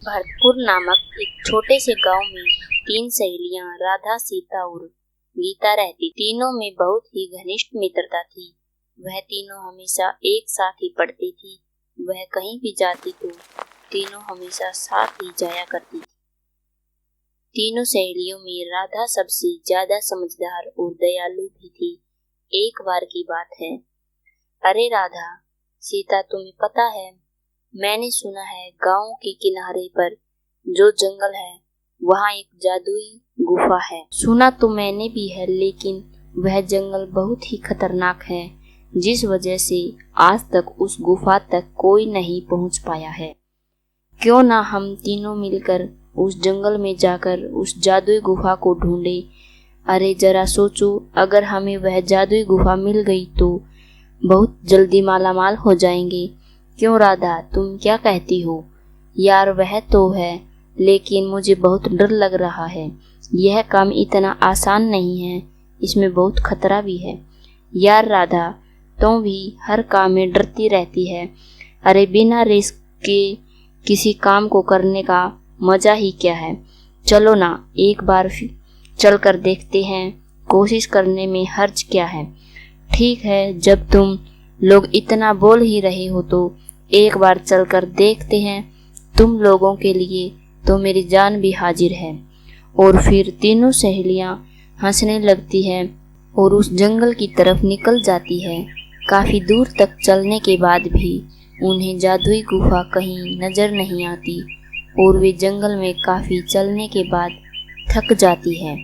भरतपुर नामक एक छोटे से गांव में 3 सहेलियां राधा, सीता और गीता रहती। तीनों में बहुत ही घनिष्ठ मित्रता थी। वह तीनों हमेशा एक साथ ही पढ़ती थी। वह कहीं भी जाती तो तीनों हमेशा साथ ही जाया करती थी। तीनों सहेलियों में राधा सबसे ज्यादा समझदार और दयालु भी थी। एक बार की बात है, अरे राधा, सीता, तुम्हें पता है, मैंने सुना है गांव के किनारे पर जो जंगल है वहाँ एक जादुई गुफा है। सुना तो मैंने भी है, लेकिन वह जंगल बहुत ही खतरनाक है, जिस वजह से आज तक उस गुफा तक कोई नहीं पहुँच पाया है। क्यों ना हम तीनों मिलकर उस जंगल में जाकर उस जादुई गुफा को ढूंढे। अरे जरा सोचो, अगर हमें वह जादुई गुफा मिल गई तो बहुत जल्दी मालामाल हो जाएंगे। क्यों राधा, तुम क्या कहती हो? यार वह तो है, लेकिन मुझे बहुत डर लग रहा है। यह काम इतना आसान नहीं है, इसमें बहुत खतरा भी है। यार राधा, तुम भी हर काम में डरती रहती है। अरे बिना रिस्क के किसी काम को करने का मजा ही क्या है। चलो ना, एक बार चल कर देखते हैं, कोशिश करने में हर्ज क्या है। ठीक है, जब तुम लोग इतना बोल ही रहे हो तो एक बार चलकर देखते हैं। तुम लोगों के लिए तो मेरी जान भी हाजिर है। और फिर तीनों सहेलियां हंसने लगती है और उस जंगल की तरफ निकल जाती है। काफी दूर तक चलने के बाद भी उन्हें जादुई गुफा कहीं नजर नहीं आती और वे जंगल में काफी चलने के बाद थक जाती है।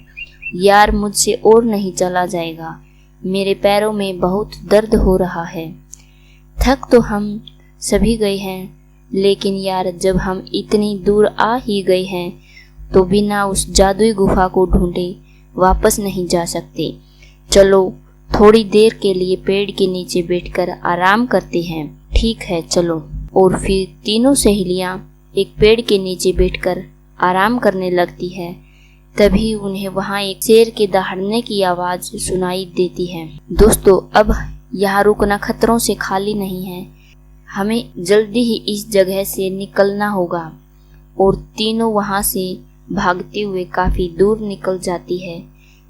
यार मुझसे और नहीं चला जाएगा, मेरे पैरों में बहुत दर्द हो रहा है। थक तो हम सभी गए हैं, लेकिन यार जब हम इतनी दूर आ ही गए हैं तो बिना उस जादुई गुफा को ढूंढे वापस नहीं जा सकते। चलो थोड़ी देर के लिए पेड़ के नीचे बैठकर आराम करते हैं। ठीक है, चलो। और फिर तीनों सहेलियां एक पेड़ के नीचे बैठकर आराम करने लगती है। तभी उन्हें वहां एक शेर के दहाड़ने की आवाज सुनाई देती है। दोस्तों, अब यहाँ रुकना खतरों से खाली नहीं है, हमें जल्दी ही इस जगह से निकलना होगा। और तीनों वहां से भागते हुए काफी दूर निकल जाती है,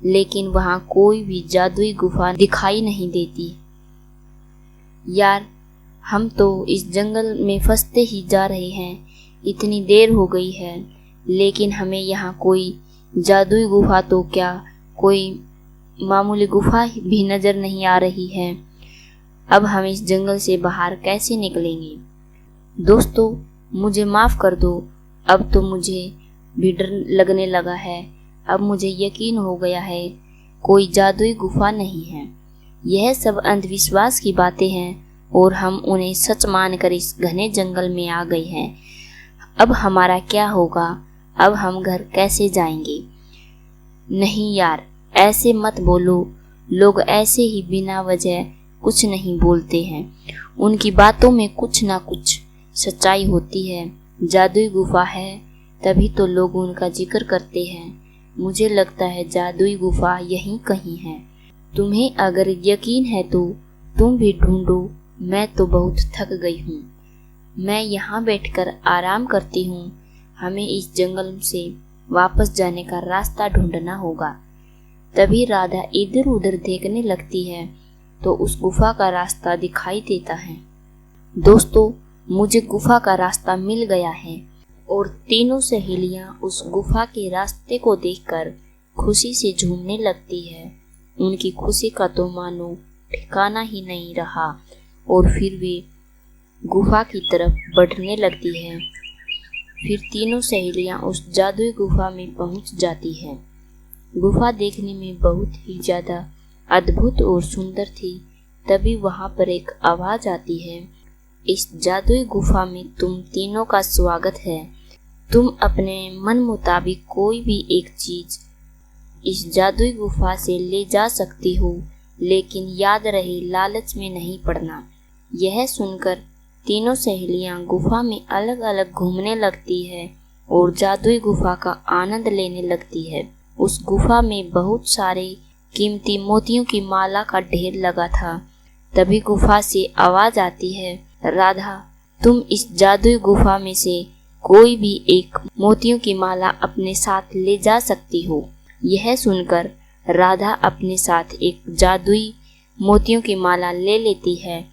लेकिन वहां कोई भी जादुई गुफा दिखाई नहीं देती। यार, हम तो इस जंगल में फंसते ही जा रहे हैं। इतनी देर हो गई है, लेकिन हमें यहाँ कोई जादुई गुफा तो क्या, कोई मामूली गुफा भी नजर नहीं आ रही है। अब हम इस जंगल से बाहर कैसे निकलेंगे? दोस्तों, मुझे माफ कर दो, अब तो मुझे भी डर लगने लगा है। अब मुझे यकीन हो गया है कोई जादुई गुफा नहीं है। यह सब अंधविश्वास की बातें हैं और हम उन्हें सच मानकर इस घने जंगल में आ गए हैं। अब हमारा क्या होगा? अब हम घर कैसे जाएंगे? नहीं यार, ऐसे मत बोलो। लोग ऐसे ही बिना वजह कुछ नहीं बोलते हैं। उनकी बातों में कुछ ना कुछ सच्चाई होती है। जादुई गुफा है तभी तो लोग उनका जिक्र करते हैं। मुझे लगता है जादुई गुफा यहीं कहीं है। तुम्हें अगर यकीन है तो तुम भी ढूंढो, मैं तो बहुत थक गई हूँ। मैं यहाँ बैठकर आराम करती हूँ। हमें इस जंगल से वापस जाने का रास्ता ढूंढना होगा। तभी राधा इधर उधर देखने लगती है तो उस गुफा का रास्ता दिखाई देता है। दोस्तों, मुझे गुफा का रास्ता मिल गया है। और तीनों सहेलियां उस गुफा के रास्ते को देखकर खुशी से झूमने लगती है। उनकी खुशी का तो मानो ठिकाना ही नहीं रहा। और फिर वे गुफा की तरफ बढ़ने लगती है। फिर तीनों सहेलियां उस जादुई गुफा में पहुंच जाती है। गुफा देखने में बहुत ही ज्यादा अद्भुत और सुंदर थी। तभी वहां पर एक आवाज आती है, इस जादुई गुफा में तुम तीनों का स्वागत है। तुम अपने मन मुताबिक कोई भी एक चीज इस जादुई गुफा से ले जा सकती हो, लेकिन याद रहे लालच में नहीं पड़ना। यह सुनकर तीनों सहेलियां गुफा में अलग अलग घूमने लगती है और जादुई गुफा का आनंद लेने लगती है। उस गुफा में बहुत सारे कीमती मोतियों की माला का ढेर लगा था। तभी गुफा से आवाज आती है, राधा, तुम इस जादुई गुफा में से कोई भी एक मोतियों की माला अपने साथ ले जा सकती हो। यह सुनकर राधा अपने साथ एक जादुई मोतियों की माला ले लेती है।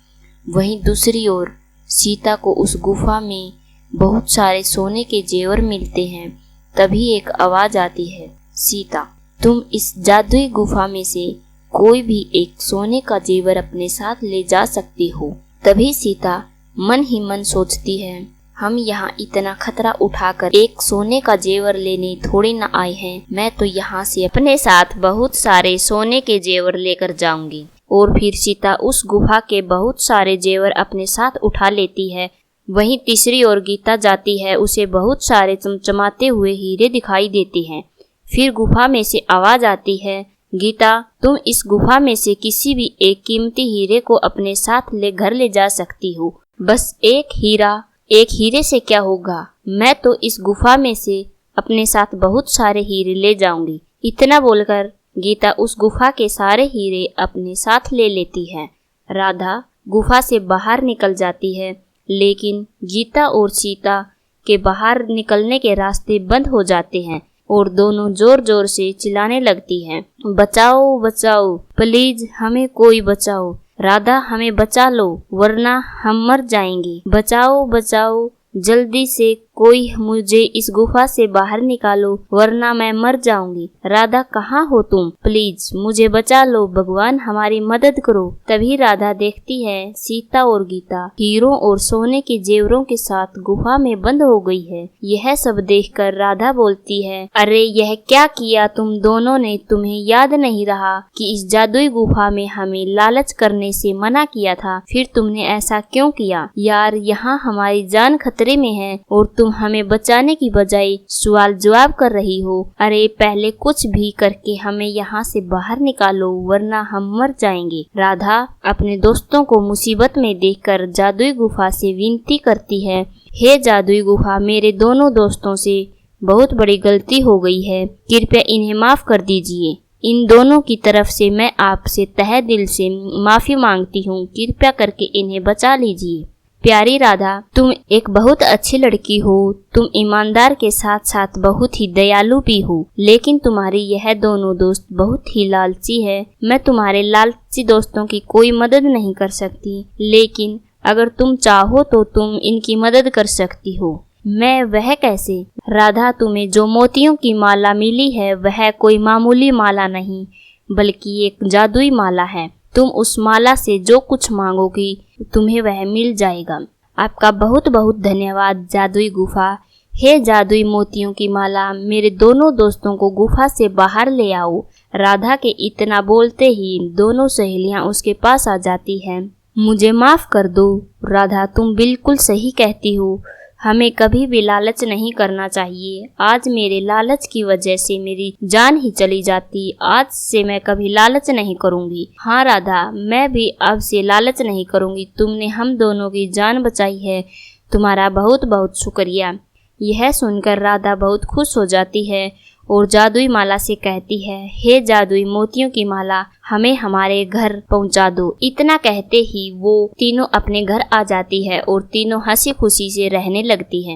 वहीं दूसरी ओर सीता को उस गुफा में बहुत सारे सोने के जेवर मिलते हैं। तभी एक आवाज आती है, सीता, तुम इस जादुई गुफा में से कोई भी एक सोने का जेवर अपने साथ ले जा सकती हो। तभी सीता मन ही मन सोचती है, हम यहाँ इतना खतरा उठाकर एक सोने का जेवर लेने थोड़ी न आए हैं। मैं तो यहाँ से अपने साथ बहुत सारे सोने के जेवर लेकर जाऊंगी। और फिर सीता उस गुफा के बहुत सारे जेवर अपने साथ उठा लेती है। वहीं तीसरी ओर गीता जाती है, उसे बहुत सारे चमचमाते हुए हीरे दिखाई देते हैं। फिर गुफा में से आवाज आती है, गीता, तुम इस गुफा में से किसी भी एक कीमती हीरे को अपने साथ घर ले जा सकती हो। बस एक हीरे से क्या होगा, मैं तो इस गुफा में से अपने साथ बहुत सारे हीरे ले जाऊंगी। इतना बोलकर गीता उस गुफा के सारे हीरे अपने साथ ले लेती है। राधा गुफा से बाहर निकल जाती है, लेकिन गीता और सीता के बाहर निकलने के रास्ते बंद हो जाते हैं और दोनों जोर जोर से चिल्लाने लगती हैं, बचाओ बचाओ, प्लीज हमें कोई बचाओ। राधा, हमें बचा लो वरना हम मर जाएंगे। बचाओ बचाओ, जल्दी से कोई मुझे इस गुफा से बाहर निकालो वरना मैं मर जाऊंगी। राधा, कहाँ हो तुम? प्लीज मुझे बचा लो, भगवान हमारी मदद करो। तभी राधा देखती है सीता और गीता हीरों और सोने के जेवरों के साथ गुफा में बंद हो गई है। यह सब देखकर राधा बोलती है, अरे यह क्या किया तुम दोनों ने? तुम्हें याद नहीं रहा कि इस जादुई गुफा में हमें लालच करने से मना किया था? फिर तुमने ऐसा क्यों किया? यार, यहाँ हमारी जान खतरे में है और तुम हमें बचाने की बजाय सवाल जवाब कर रही हो। अरे पहले कुछ भी करके हमें यहाँ से बाहर निकालो वरना हम मर जाएंगे। राधा अपने दोस्तों को मुसीबत में देखकर जादुई गुफा से विनती करती है, हे जादुई गुफा, मेरे दोनों दोस्तों से बहुत बड़ी गलती हो गई है, कृपया इन्हें माफ कर दीजिए। इन दोनों की तरफ से मैं आपसे तहे दिल से माफी मांगती हूँ, कृपया करके इन्हें बचा लीजिए। प्यारी राधा, तुम एक बहुत अच्छी लड़की हो। तुम ईमानदार के साथ साथ बहुत ही दयालु भी हो, लेकिन तुम्हारी यह दोनों दोस्त बहुत ही लालची है। मैं तुम्हारे लालची दोस्तों की कोई मदद नहीं कर सकती, लेकिन अगर तुम चाहो तो तुम इनकी मदद कर सकती हो। मैं वह कैसे? राधा, तुम्हें जो मोतियों की माला मिली है वह कोई मामूली माला नहीं बल्कि एक जादुई माला है। तुम उस माला से जो कुछ मांगोगी तुम्हें वह मिल जाएगा। आपका बहुत बहुत धन्यवाद जादुई गुफा। हे जादुई मोतियों की माला, मेरे दोनों दोस्तों को गुफा से बाहर ले आओ। राधा के इतना बोलते ही दोनों सहेलियां उसके पास आ जाती हैं। मुझे माफ कर दो राधा, तुम बिल्कुल सही कहती हो, हमें कभी भी लालच नहीं करना चाहिए। आज मेरे लालच की वजह से मेरी जान ही चली जाती। आज से मैं कभी लालच नहीं करूंगी। हाँ राधा, मैं भी अब से लालच नहीं करूंगी। तुमने हम दोनों की जान बचाई है, तुम्हारा बहुत बहुत शुक्रिया। यह सुनकर राधा बहुत खुश हो जाती है और जादुई माला से कहती है, हे जादुई मोतियों की माला, हमें हमारे घर पहुंचा दो। इतना कहते ही वो तीनों अपने घर आ जाती है और तीनों हंसी खुशी से रहने लगती है।